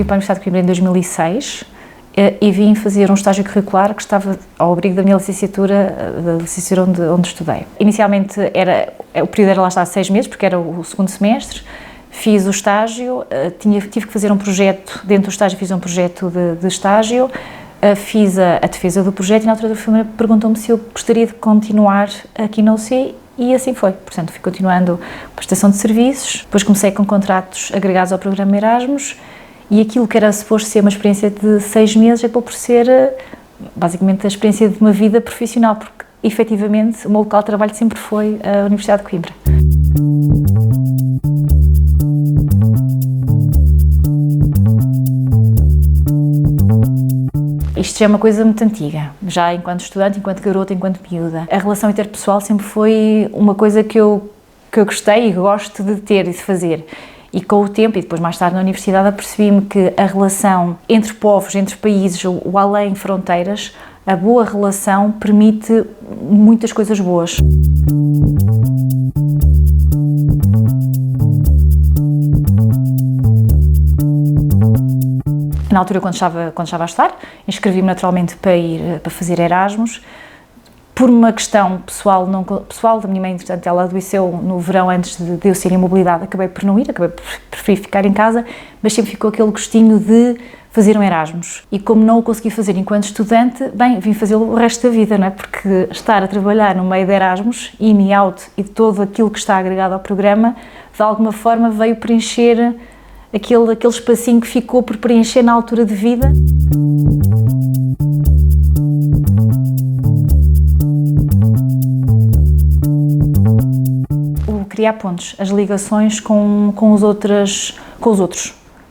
para a Universidade de Coimbra em 2006 e vim fazer um estágio curricular que estava ao abrigo da minha licenciatura, da licenciatura onde estudei. Inicialmente o período era lá está 6 meses, porque era o segundo semestre. Fiz o estágio, tive que fazer um projeto, dentro do estágio fiz um projeto de estágio, fiz a defesa do projeto e na altura do filme perguntou-me se eu gostaria de continuar aqui na UC e assim foi. Portanto, fui continuando a prestação de serviços, depois comecei com contratos agregados ao programa Erasmus e aquilo que era suposto ser uma experiência de 6 meses acabou por ser basicamente a experiência de uma vida profissional, porque efetivamente o meu local de trabalho sempre foi a Universidade de Coimbra. Isto já é uma coisa muito antiga, já enquanto estudante, enquanto garota, enquanto miúda. A relação interpessoal sempre foi uma coisa que eu gostei e gosto de ter e de fazer. E com o tempo, e depois mais tarde na universidade, apercebi-me que a relação entre povos, entre países, o além fronteiras, a boa relação permite muitas coisas boas. Na altura, quando estava a estudar, inscrevi-me naturalmente para fazer Erasmus. Por uma questão pessoal da minha mãe, entretanto, ela adoeceu no verão antes de eu ser em mobilidade, acabei por não ir, preferi ficar em casa, mas sempre ficou aquele gostinho de fazer um Erasmus. E como não o consegui fazer enquanto estudante, bem, vim fazê-lo o resto da vida, não é? Porque estar a trabalhar no meio de Erasmus, in e out, e todo aquilo que está agregado ao programa, de alguma forma veio preencher aquele espacinho que ficou por preencher na altura de vida. O criar pontos, as ligações com os outros,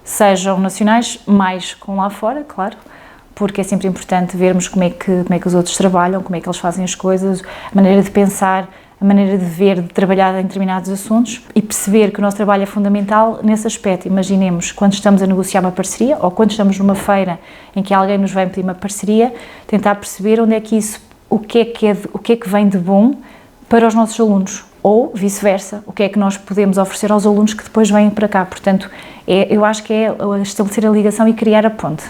sejam nacionais, mais com lá fora, claro, porque é sempre importante vermos como é que os outros trabalham, como é que eles fazem as coisas, a maneira de pensar, a maneira de ver, de trabalhar em determinados assuntos e perceber que o nosso trabalho é fundamental nesse aspecto. Imaginemos, quando estamos a negociar uma parceria ou quando estamos numa feira em que alguém nos vem pedir uma parceria, tentar perceber onde é que isso, o que é que vem de bom para os nossos alunos ou vice-versa, o que é que nós podemos oferecer aos alunos que depois vêm para cá. Portanto, eu acho que é estabelecer a ligação e criar a ponte.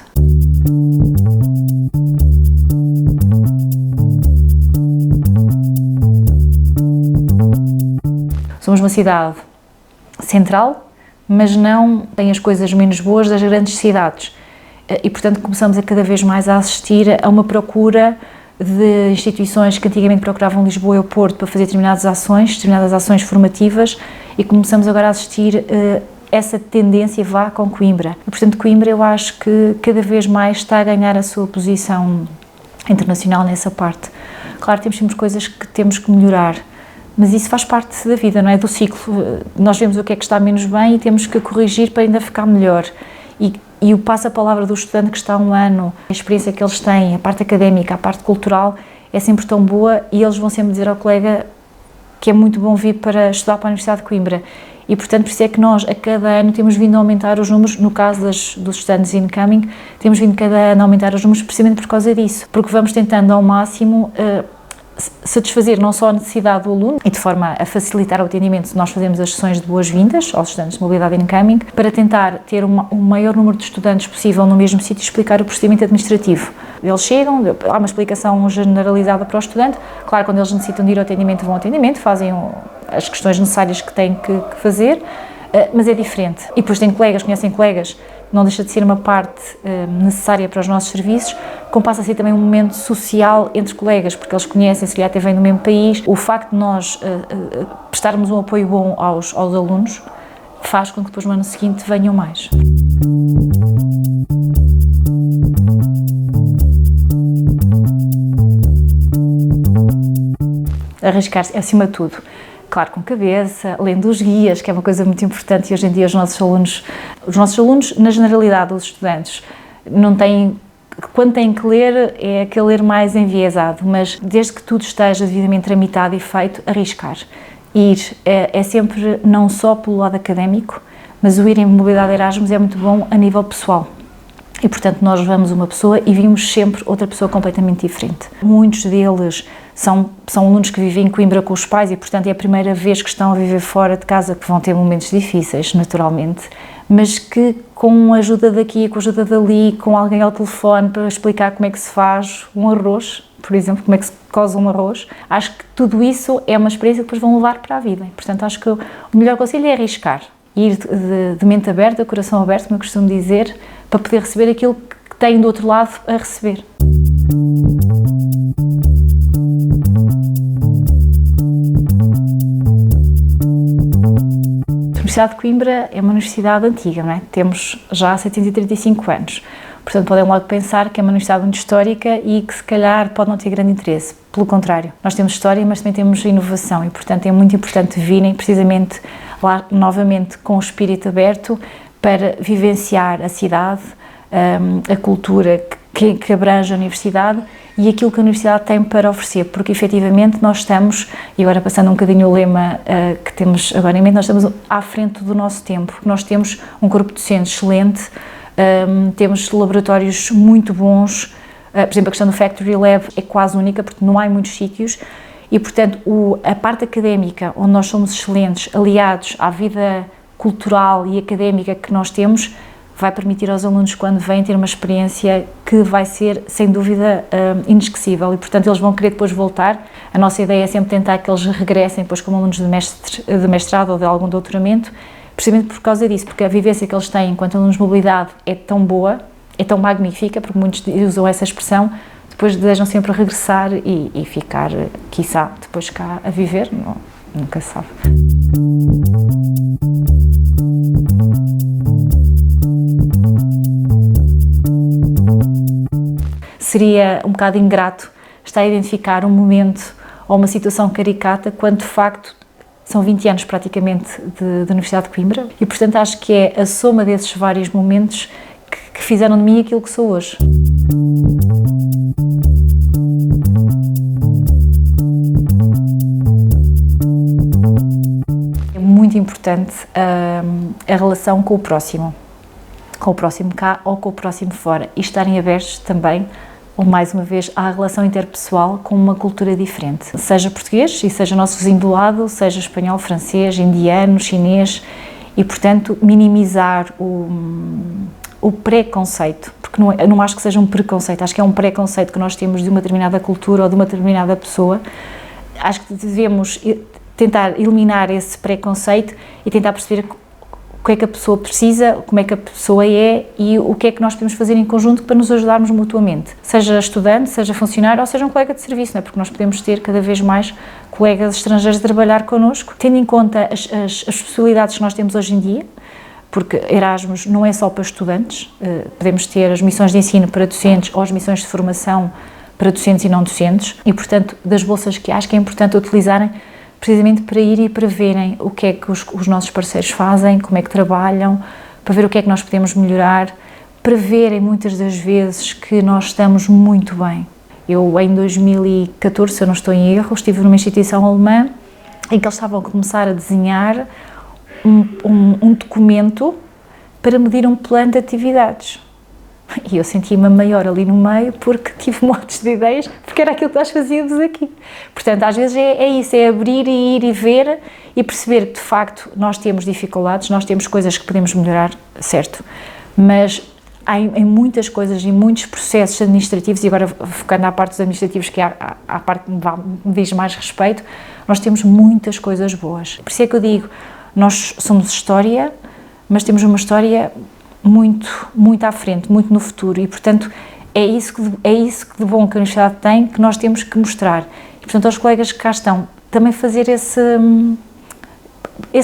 Somos uma cidade central, mas não tem as coisas menos boas das grandes cidades. E, portanto, começamos a cada vez mais a assistir a uma procura de instituições que antigamente procuravam Lisboa e o Porto para fazer determinadas ações formativas e começamos agora a assistir essa tendência vá com Coimbra. E, portanto, Coimbra eu acho que cada vez mais está a ganhar a sua posição internacional nessa parte. Claro, temos sempre coisas que temos que melhorar, mas isso faz parte da vida, não é? Do ciclo. Nós vemos o que é que está menos bem e temos que corrigir para ainda ficar melhor. E o passo-a-palavra do estudante que está um ano, a experiência que eles têm, a parte académica, a parte cultural, é sempre tão boa e eles vão sempre dizer ao colega que é muito bom vir para estudar para a Universidade de Coimbra. E, portanto, por isso é que nós, a cada ano, temos vindo a aumentar os números, no caso dos estudantes incoming, temos vindo cada ano a aumentar os números precisamente por causa disso, porque vamos tentando ao máximo satisfazer não só a necessidade do aluno e de forma a facilitar o atendimento, nós fazemos as sessões de boas-vindas aos estudantes de mobilidade incoming para tentar ter o maior número de estudantes possível no mesmo sítio e explicar o procedimento administrativo. Eles chegam, há uma explicação generalizada para o estudante, claro, quando eles necessitam de ir ao atendimento, vão ao atendimento, fazem as questões necessárias que têm que fazer, mas é diferente. E depois conhecem colegas, não deixa de ser uma parte necessária para os nossos serviços, como passa a ser também um momento social entre colegas, porque eles conhecem-se, até vêm do mesmo país. O facto de nós prestarmos um apoio bom aos alunos faz com que depois no ano seguinte venham mais. Arriscar-se acima de tudo. Claro, com cabeça, lendo os guias, que é uma coisa muito importante e hoje em dia os nossos alunos, na generalidade, os estudantes, não têm, quando têm que ler, é aquele ler mais enviesado, mas desde que tudo esteja devidamente tramitado e feito, arriscar. Ir é sempre não só pelo lado académico, mas o ir em mobilidade Erasmus é muito bom a nível pessoal. E, portanto, nós vamos uma pessoa e vimos sempre outra pessoa completamente diferente. Muitos deles são alunos que vivem em Coimbra com os pais e, portanto, é a primeira vez que estão a viver fora de casa, que vão ter momentos difíceis, naturalmente, mas que com a ajuda daqui, com a ajuda dali, com alguém ao telefone para explicar como é que se faz um arroz, por exemplo, como é que se coze um arroz, acho que tudo isso é uma experiência que depois vão levar para a vida. Portanto, acho que o melhor conselho é arriscar, ir de mente aberta, coração aberto, como eu costumo dizer, para poder receber aquilo que tem do outro lado a receber. A Universidade de Coimbra é uma universidade antiga, não é? Temos já 735 anos, portanto podem logo pensar que é uma universidade muito histórica e que se calhar pode não ter grande interesse. Pelo contrário, nós temos história, mas também temos inovação e portanto é muito importante virem precisamente lá novamente com o espírito aberto para vivenciar a cidade, a cultura que abrange a universidade e aquilo que a universidade tem para oferecer, porque efetivamente nós estamos, e agora passando um bocadinho o lema que temos agora em mente, nós estamos à frente do nosso tempo. Nós temos um corpo docente excelente, temos laboratórios muito bons, por exemplo a questão do Factory Lab é quase única porque não há em muitos sítios e portanto a parte académica onde nós somos excelentes, aliados à vida cultural e académica que nós temos, vai permitir aos alunos, quando vêm, ter uma experiência que vai ser, sem dúvida, inesquecível e, portanto, eles vão querer depois voltar. A nossa ideia é sempre tentar que eles regressem depois como alunos de mestrado ou de algum doutoramento, precisamente por causa disso, porque a vivência que eles têm enquanto alunos de mobilidade é tão boa, é tão magnífica, porque muitos usam essa expressão, depois desejam sempre regressar e ficar, quiçá, depois cá a viver, nunca se sabe. Seria um bocado ingrato estar a identificar um momento ou uma situação caricata quando de facto são 20 anos praticamente da Universidade de Coimbra e portanto acho que é a soma desses vários momentos que fizeram de mim aquilo que sou hoje. É muito importante a relação com o próximo cá ou com o próximo fora e estarem abertos também, ou mais uma vez, à relação interpessoal com uma cultura diferente. Seja português e seja nosso vizinho do lado, seja espanhol, francês, indiano, chinês e, portanto, minimizar o preconceito, porque não acho que seja um preconceito, acho que é um preconceito que nós temos de uma determinada cultura ou de uma determinada pessoa. Acho que devemos tentar eliminar esse preconceito e tentar perceber o que é que a pessoa precisa, como é que a pessoa é e o que é que nós podemos fazer em conjunto para nos ajudarmos mutuamente. Seja estudante, seja funcionário ou seja um colega de serviço, não é? Porque nós podemos ter cada vez mais colegas estrangeiros a trabalhar connosco, tendo em conta as possibilidades que nós temos hoje em dia, porque Erasmus não é só para estudantes, podemos ter as missões de ensino para docentes ou as missões de formação para docentes e não docentes e, portanto, das bolsas que acho que é importante utilizarem precisamente para ir e para verem o que é que os nossos parceiros fazem, como é que trabalham, para ver o que é que nós podemos melhorar, para verem muitas das vezes que nós estamos muito bem. Eu, em 2014, se eu não estou em erro, estive numa instituição alemã em que eles estavam a começar a desenhar um documento para medir um plano de atividades. E eu senti-me maior ali no meio porque tive montes de ideias, porque era aquilo que nós fazíamos aqui. Portanto, às vezes é isso, é abrir e ir e ver e perceber que, de facto, nós temos dificuldades, nós temos coisas que podemos melhorar, certo, mas há em muitas coisas e muitos processos administrativos, e agora focando à parte dos administrativos, que é a parte que me diz mais respeito, nós temos muitas coisas boas. Por isso é que eu digo, nós somos história, mas temos uma história muito à frente, muito no futuro e, portanto, é isso que de bom que a universidade tem, que nós temos que mostrar. E, portanto, aos colegas que cá estão, também fazer esse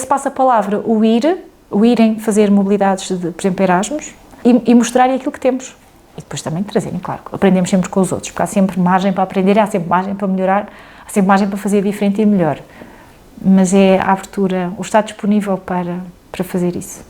passa-palavra, o irem fazer mobilidades, por exemplo, Erasmus, e mostrarem aquilo que temos. E depois também trazerem, claro, aprendemos sempre com os outros, porque há sempre margem para aprender, há sempre margem para melhorar, há sempre margem para fazer diferente e melhor. Mas é a abertura, o estar disponível para fazer isso.